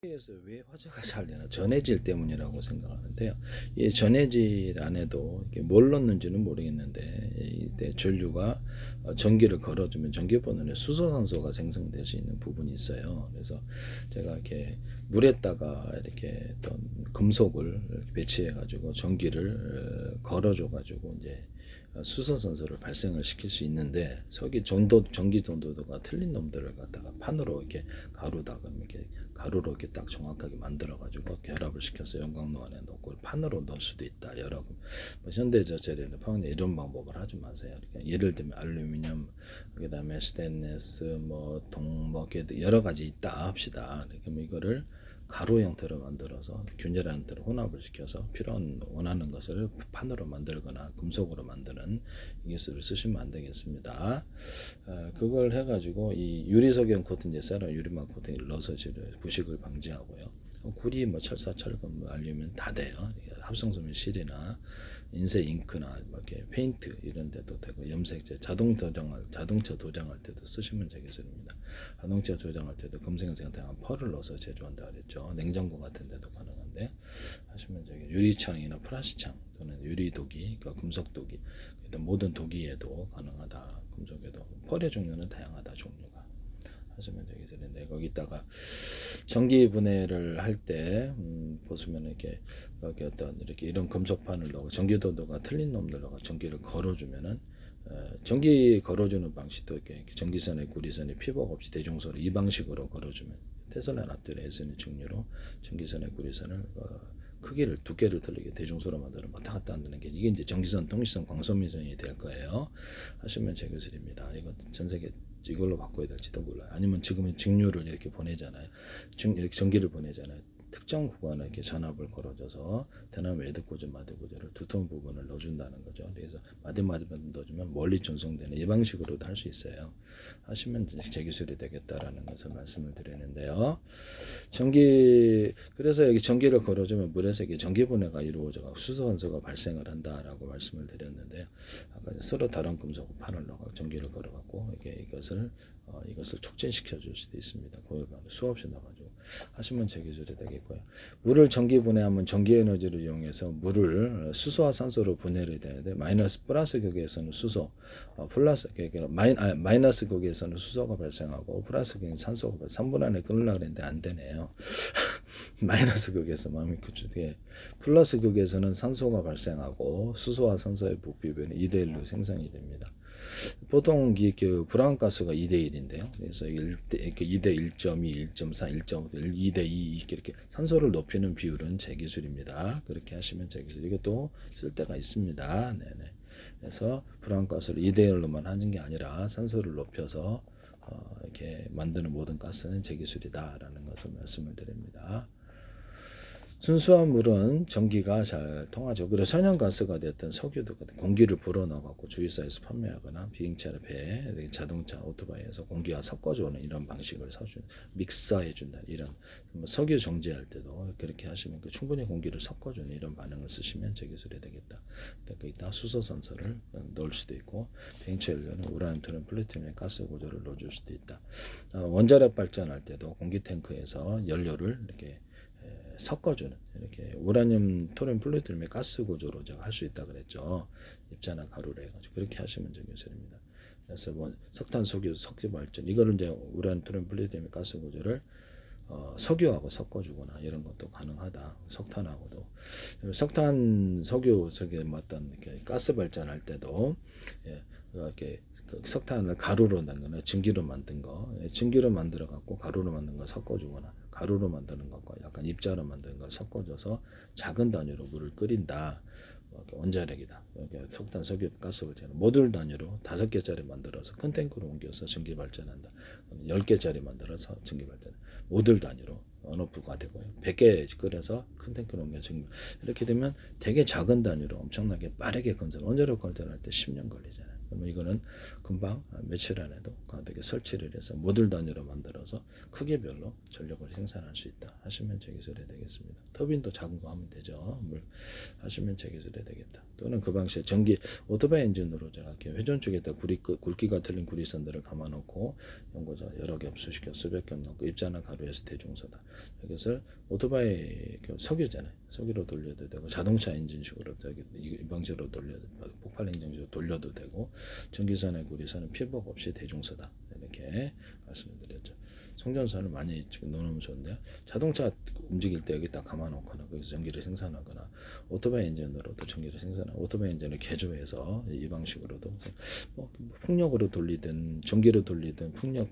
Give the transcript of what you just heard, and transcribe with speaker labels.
Speaker 1: 에서 왜 화재가 잘 되나? 전해질 때문이라고 생각하는데요. 이 전해질 안에도 이게 뭘 넣는지는 모르겠는데 이때 전류가 전기를 걸어주면 전기번호에 수소산소가 생성될 수 있는 부분이 있어요. 그래서 제가 이렇게 물에다가 이렇게 어떤 금속을 이렇게 배치해 가지고 전기를 걸어줘 가지고 이제 수소산소를 발생을 시킬 수 있는데 전기 전도도가 틀린 놈들을 갖다가 판으로 이렇게 가루다가 이렇게 가루로 이렇게 딱 정확하게 만들어 가지고 결합을 시켜서 연광로 안에 넣고 판으로 넣을 수도 있다. 여러 현대저철에는 평소에 이런 방법을 하지 마세요. 그러니까 예를 들면 알루미늄, 그다음에 스테인리스, 뭐 여러 가지 있다 합시다. 그럼 이거를 가루 형태로 만들어서 균열 형태로 혼합을 시켜서 원하는 것을 판으로 만들거나 금속으로 만드는 기술을 쓰시면 안 되겠습니다. 그걸 해가지고 이 유리석용 코팅 이제 세라 유리막 코팅을 넣어서 부식을 방지하고요. 구리, 철사, 철근, 알루미늄 다 돼요. 합성소면 실이나 인쇄 잉크나 이렇게 페인트 이런 데도 되고 염색제, 자동차 도장할 때도 쓰시면 되겠습니다. 자동차 도장할 때도 금생생 다양한 펄을 넣어서 제조한다 그랬죠. 냉장고 같은 데도 가능한데 하시면 유리창이나 플라스창 또는 유리도기, 그러니까 금속도기, 모든 도기에도 가능하다. 금속에도 펄의 종류는 다양하다. 종류가 하시면 되겠는데 거기다가 전기 분해를 할 때 보시면 이렇게 여기 어떤 이렇게 이런 금속판을 넣고 전기도도가 틀린 놈들 넣어 전기를 걸어주면은 전기 걸어주는 방식도 이렇게 전기선에 구리선에 피복 없이 대중소로 이 방식으로 걸어주면 테슬라 납땜 SN 증류로 전기선에 구리선을 크기를 두께를 틀리게 대중소로 만들어 왔다 갔다 한다는 게 이게 이제 전기선, 통신선, 광선미선이 될 거예요. 하시면 제 기술입니다. 이거 전 세계 이걸로 바꿔야 될지도 몰라요. 아니면 지금은 직류를 이렇게 보내잖아요. 이렇게 전기를 보내잖아요. 특정 구간에 이렇게 전압을 걸어줘서 대나무 에드코즈 마드코즈를 두툼 부분을 넣어준다는 거죠. 그래서 마디마디만 넣어주면 멀리 전송되는 이 방식으로도 할 수 있어요. 하시면 제 기술이 되겠다라는 것을 말씀을 드리는데요. 그래서 여기 전기를 걸어주면 물에서 이게 전기 분해가 이루어져 수소환소가 발생을 한다라고 말씀을 드렸는데요. 아까 서로 다른 금속 판을 넣어 전기를 걸어갖고 이것을 촉진시켜 줄 수도 있습니다. 고열반을 수없이 넣어가지고 하시면 제 기술이 되겠고요. 물을 전기 분해하면 전기 에너지를 이용해서 물을 수소와 산소로 분해를 돼야 돼. 플러스 극에서는 수소, 마이너스 극에서는 수소가 발생하고 플러스 극에서는 산소가 3분 안에 끊으려고 했는데 안 되네요. 마이너스 극에서 마음이 급주게 플러스 극에서는 산소가 발생하고 수소와 산소의 부비변이 2대1로 생성이 됩니다. 보통 불안가스가 2대1인데요. 그래서 2대 1.2, 1.4, 1.5, 2대 2 이렇게 산소를 높이는 비율은 제 기술입니다. 그렇게 하시면 제 기술. 이것도 쓸 때가 있습니다. 네네. 그래서 불안가스를 2대1로만 하는 게 아니라 산소를 높여서 이렇게 만드는 모든 가스는 제 기술이다라는 것을 말씀을 드립니다. 순수한 물은 전기가 잘 통하죠. 그래서 천연가스가 됐든 석유도 공기를 불어넣어갖고 주유소에서 판매하거나 비행차, 배, 자동차, 오토바이에서 공기와 섞어주는 이런 방식을 믹서해준다. 이런 석유 정제할 때도 그렇게 하시면 충분히 공기를 섞어주는 이런 반응을 쓰시면 제 기술이 되겠다. 거기다 수소산소를 넣을 수도 있고 비행차 연료는 우라늄, 토륨, 플루토늄의 가스 구조를 넣어줄 수도 있다. 원자력 발전할 때도 공기 탱크에서 연료를 이렇게 섞어주는 이렇게 우라늄, 토륨, 플루토늄의 가스 구조로 제가 할 수 있다 그랬죠. 입자나 가루로 해가지고 그렇게 하시면 제 기술입니다. 그래서 석탄, 석유, 석유 발전 이거를 이제 우라늄, 토륨, 플루토늄의 가스 구조를 석유하고 섞어주거나 이런 것도 가능하다. 석탄하고도 석탄, 석유 어떤 이렇게 가스 발전할 때도 이렇게 석탄을 가루로 만든 증기로 만든 거, 증기로 만들어 갖고 가루로 만든 거 섞어주거나 가루로 만드는 것과 약간 입자로 만드는 걸 섞어줘서 작은 단위로 물을 끓인다. 원자력이다. 석탄, 석유, 가스 발전 모듈 단위로 5개짜리 만들어서 큰 탱크로 옮겨서 전기 발전한다. 10개짜리 만들어서 전기 발전. 모듈 단위로 언오프가 되고요. 100개 끓여서 큰 탱크로 옮겨 전기. 이렇게 되면 되게 작은 단위로 엄청나게 빠르게 건설. 원자력 발전할 때 10년 걸리잖아요. 그러면 이거는 금방 며칠 안에도 어떻게 설치를 해서 모듈 단위로 만들어서 크기별로 전력을 생산할 수 있다 하시면 제기설이 되겠습니다. 터빈도 작은 거 하면 되죠. 물 하시면 제기설이 되겠다. 또는 그 방식에 전기 오토바이 엔진으로 제가 이렇게 회전 쪽에다 굵기가 틀린 구리선들을 감아놓고 연고자 여러 겹 수십 겹 수백 겹 넣고 입자나 가루에서 대중소다 이것을 오토바이 석유잖아요. 석유로 돌려도 되고 자동차 엔진식으로 이 방식으로 돌려도 폭발 엔진식으로 돌려도 되고 전기선의 구리선은 피복 없이 대중소다 이렇게 말씀을 드렸죠. 송전선을 많이 넣어놓으면 좋은데요. 자동차 움직일 때 여기 딱 감아놓거나 거기서 전기를 생산하거나 오토바이 엔진으로도 전기를 생산하고 오토바이 엔진을 개조해서 이 방식으로도 뭐 풍력으로 돌리든 전기로 돌리든 풍력